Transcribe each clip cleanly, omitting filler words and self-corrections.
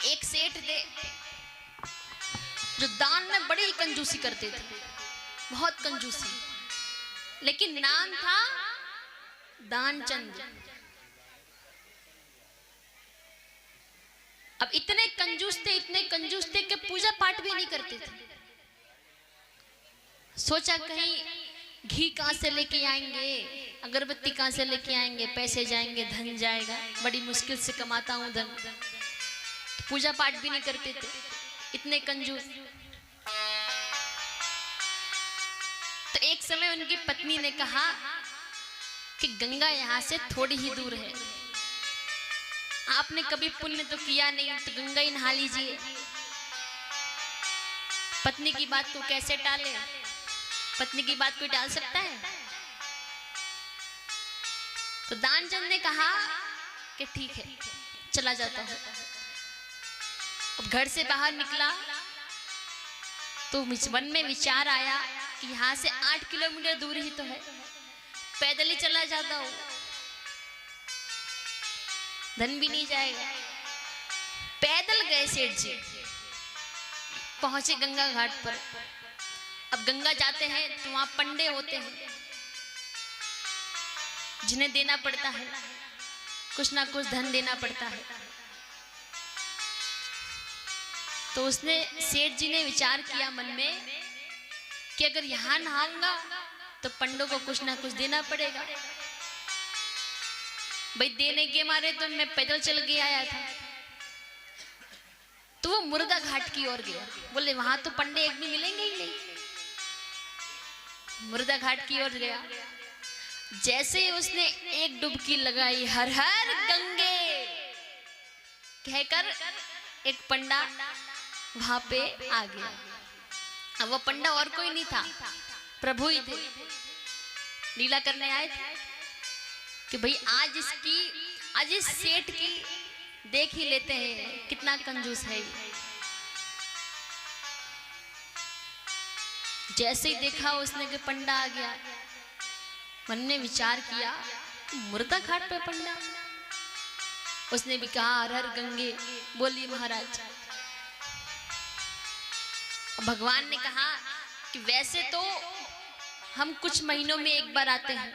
एक सेठ थे जो दान में बड़ी कंजूसी करते थे, बहुत कंजूसी, लेकिन नाम था दानचंद। अब इतने कंजूस थे कि पूजा पाठ भी नहीं करते थे। सोचा कहीं घी कहां से लेके आएंगे, अगरबत्ती कहां से लेके आएंगे, पैसे जाएंगे, धन जाएगा, बड़ी मुश्किल से कमाता हूं धन। तो पूजा पाठ भी नहीं करते थे, इतने कंजूस। तो एक समय उनकी पत्नी ने कहा कि गंगा यहां से थोड़ी ही दूर है, आपने कभी पुण्य तो किया नहीं, तो गंगा ही नहा लीजिए। पत्नी की बात को कैसे टाले, पत्नी की बात कोई टाल सकता है? तो दानचंद ने कहा कि ठीक है, चला जाता है। अब घर से बाहर निकला तो मन में विचार आया कि यहां से 8 किलोमीटर दूर ही तो है, पैदल ही चला जाता हूं, धन भी नहीं जाएगा। पैदल गए सेठ जी, पहुंचे गंगा घाट पर। अब गंगा जाते हैं तो वहां पंडे होते हैं जिन्हें देना पड़ता है, कुछ ना कुछ धन देना पड़ता है। तो उसने, सेठ जी ने विचार किया मन में कि अगर यहां नहाऊंगा तो पंडों को कुछ ना कुछ देना पड़ेगा। भाई देने के मारे तो मैं पैदल चल के आया था। तो वो मुर्गा घाट की ओर गया, बोले वहां तो पंडे एक भी मिलेंगे ही नहीं। मुर्गा घाट की ओर गया, जैसे उसने एक डुबकी लगाई, हर हर गंगे कहकर एक पंडा वहां पे आ गया। अब वो पंडा और कोई नहीं था, प्रभु ही थे, लीला करने आए थे कि भाई आज इस सेठ की देख ही लेते हैं कितना कंजूस है। जैसे ही देखा उसने कि पंडा आ गया, मन ने विचार किया मुर्दा घाट पे पंडा। उसने भी कहा हर हर गंगे, बोली महाराज। भगवान ने कहा कि वैसे तो हम कुछ महीनों में एक बार आते हैं,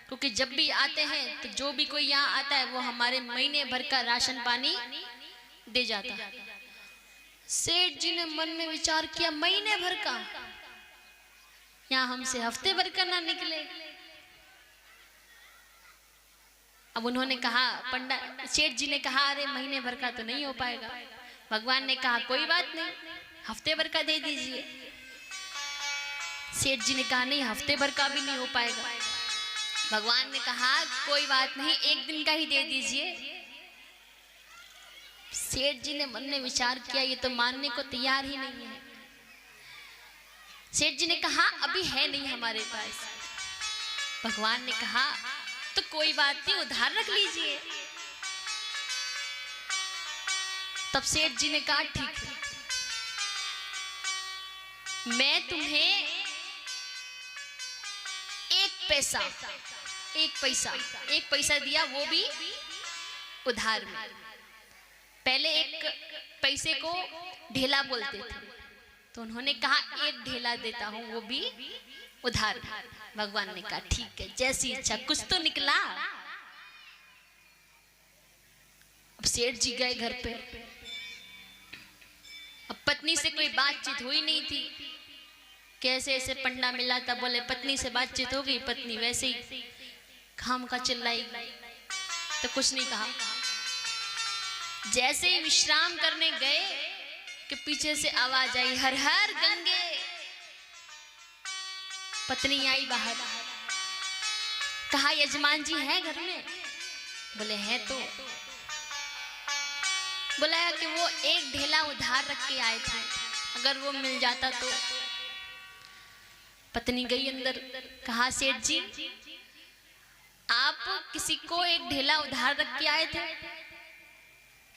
क्योंकि जब भी आते हैं तो जो भी कोई यहाँ आता है वो हमारे महीने भर का राशन पानी दे जाता है। सेठ जी ने मन में विचार किया महीने भर का, यहाँ हमसे हफ्ते भर का ना निकले। अब उन्होंने कहा, पंडा सेठ जी ने कहा अरे महीने भर का तो नहीं हो पाएगा। भगवान ने कहा कोई बात नहीं, हफ्ते भर का दे दीजिए। सेठ जी ने कहा नहीं, हफ्ते भर का भी नहीं हो पाएगा। भगवान ने कहा कोई बात नहीं, एक दिन का ही दे दीजिए। सेठ जी ने मन में विचार किया ये तो मानने को तैयार ही नहीं है। सेठ जी ने कहा अभी है नहीं हमारे पास। भगवान ने कहा तो कोई बात नहीं, उधार रख लीजिए। तब सेठ जी ने कहा ठीक है, मैं तुम्हें एक पैसा दिया, वो भी उधार में। पहले एक पैसे को ढेला बोलते थे, तो उन्होंने कहा एक ढेला देता हूं, वो भी उधार। भगवान ने कहा ठीक है, जैसी इच्छा, कुछ तो निकला। अब सेठ जी गए घर पे। अब पत्नी से कोई बातचीत हुई नहीं थी, कैसे ऐसे पंडा मिला था, बोले पत्नी से बातचीत हो गई। पत्नी वैसे ही खाम का चिल्लाई तो कुछ नहीं कहा। जैसे ही विश्राम करने गए कि पीछे से आवाज आई हर हर गंगे। पत्नी आई बाहर, कहा यजमान जी हैं घर में? बोले हैं। तो बोला कि वो एक ढेला उधार रख के आए थे, अगर वो मिल जाता तो। पत्नी गई अंदर, कहा सेठ जी आप किसी को एक ढेला उधार रख के आए थे?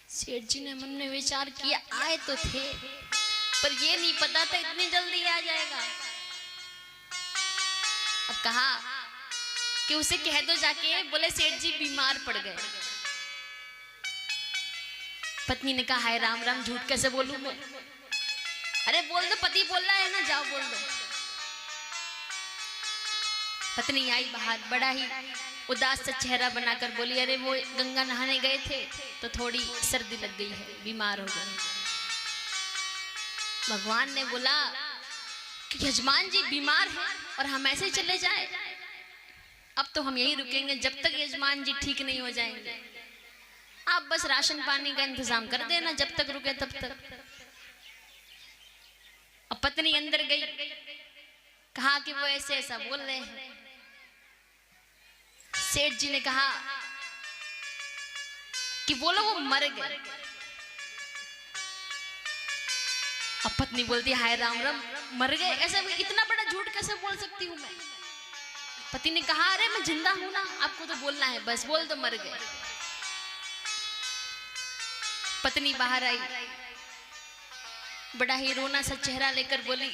सेठ जी ने मन में विचार किया आए तो थे, पर ये नहीं पता था इतनी जल्दी आ जाएगा। अब कहा कि उसे कह दो जाके, बोले सेठ जी बीमार पड़ गए। पत्नी ने कहा हाय राम राम, झूठ कैसे बोलूं मैं? अरे बोल दो, पति बोल रहा है ना, जाओ बोल दो। पत्नी आई बाहर, बड़ा ही उदास सा चेहरा बनाकर बोली, अरे वो गंगा नहाने गए थे तो थोड़ी सर्दी लग गई है, बीमार हो गए। भगवान ने बोला कि यजमान जी बीमार हैं और हम ऐसे चले जाए? अब तो हम यहीं रुकेंगे जब तक यजमान जी ठीक नहीं हो जाएंगे। आप बस राशन पानी का इंतजाम कर देना, जब तक रुके तब तक। अब पत्नी अंदर गई, कहा कि वो ऐसे ऐसा बोल रहे हैं। सेठ जी ने कहा कि बोलो वो मर गए। अब पत्नी बोलती हाय राम राम, मर गए? ऐसा इतना बड़ा झूठ कैसे बोल सकती हूँ मैं? पति ने कहा अरे मैं जिंदा हूं ना, आपको तो बोलना है, बस बोल दो मर गए। पत्नी बाहर आई, बड़ा ही रोना सा चेहरा लेकर बोली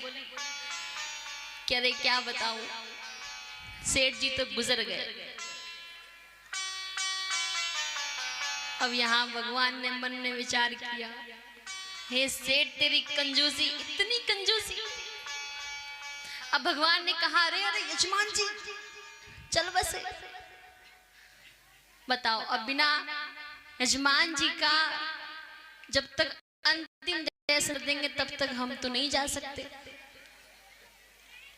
कि अरे क्या बताऊं, सेठ जी तो गुजर गए। अब यहां भगवान ने मन में विचार किया, हे सेठ तेरी कंजूसी, इतनी कंजूसी। अब भगवान ने कहा अरे अरे यजमान जी चल बसे। बताओ, अब बिना यजमान जी का जब तक अंतिम दर्शन देंगे तब तक हम तो नहीं जा सकते।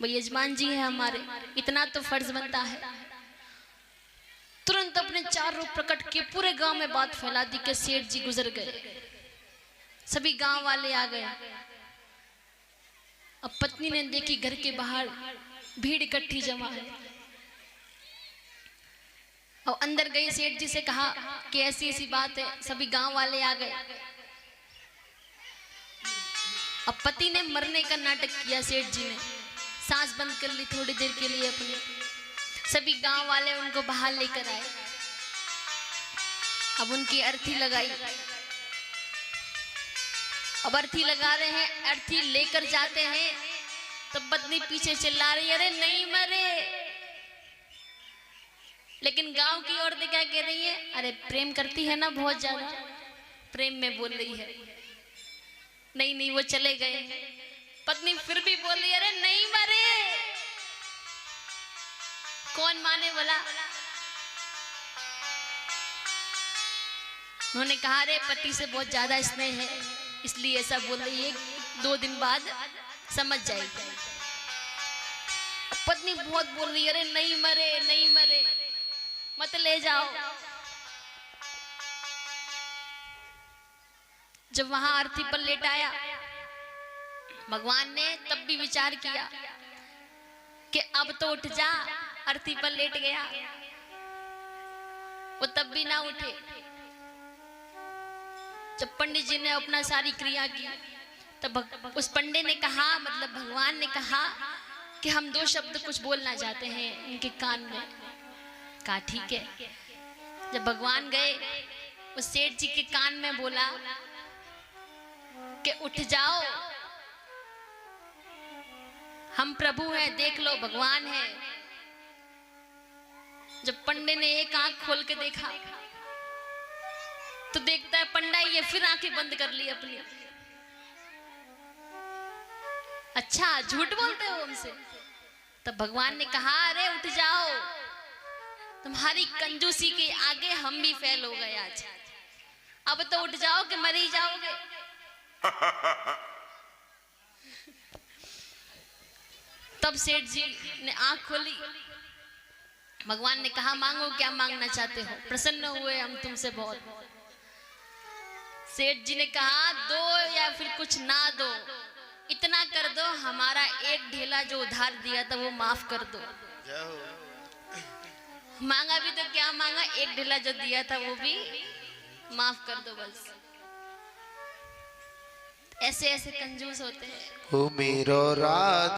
वो यजमान जी है हमारे, इतना तो फर्ज बनता है। तुरंत अपने चार रूप प्रकट किए, पूरे गांव में बात फैला दी कि सेठ जी गुजर गए। सभी गांव वाले आ गए। अब पत्नी ने देखी घर के बाहर भीड़ इकट्ठी जमा है, और अंदर गई, सेठ जी से कहा कि ऐसी ऐसी बात है। सभी गांव वाले आ गए। अब पति ने मरने का नाटक किया, सेठ जी ने सांस बंद कर ली थोड़ी देर के लिए अपनी। सभी गांव वाले उनको बाहर लेकर आए। अब उनकी अर्थी लगाई। अब अर्थी लगा रहे हैं, अर्थी लेकर जाते हैं, तब पत्नी पीछे चिल्ला रही है अरे नहीं मरे। लेकिन गांव की औरतें क्या कह रही है, अरे प्रेम करती है ना बहुत ज्यादा, प्रेम में बोल रही है। नहीं नहीं वो चले गए। पत्नी फिर भी बोल रही है अरे नहीं मरे। कौन माने बोला? उन्होंने कहा अरे पति से बहुत ज्यादा स्नेह है इसलिए ऐसा बोल रही है, 2 दिन बाद समझ जाएगी। पत्नी बहुत बोल रही है अरे नहीं मरे नहीं मरे, मत ले जाओ। जब वहां अर्थी पर लेटाया, भगवान ने तब भी विचार किया कि अब तो उठ जा। अर्थी पर लेट गया, वो तब भी ना उठे। जब पंडित जी ने अपना सारी क्रिया की, तब उस पंडित ने कहा, मतलब भगवान ने कहा कि हम 2 शब्द कुछ बोलना चाहते हैं उनके कान में। कहा ठीक है। जब भगवान गए, उस सेठ जी के कान में बोला कि उठ जाओ, हम प्रभु हैं, देख लो भगवान है। जब पंडित ने एक आंख खोल के देखा तो देखता है पंडा ये फिर आंखें बंद कर ली अपनी। अच्छा झूठ बोलते हो हमसे? तब भगवान ने कहा अरे उठ जाओ, तुम्हारी कंजूसी के आगे हम भी फेल हो गए आज। अब तो उठ जाओ कि मर ही जाओगे। तब सेठ जी ने आंख खोली। भगवान ने कहा मांगो, क्या मांगना चाहते हो? प्रसन्न हुए हम तुमसे बहुत। सेठ जी ने कहा दो या फिर कुछ ना दो, इतना कर दो हमारा एक ढेला जो उधार दिया था वो माफ कर दो। मांगा भी तो क्या मांगा, एक ढेला जो दिया था वो भी माफ कर दो बस। ऐसे ऐसे कंजूस होते हैं।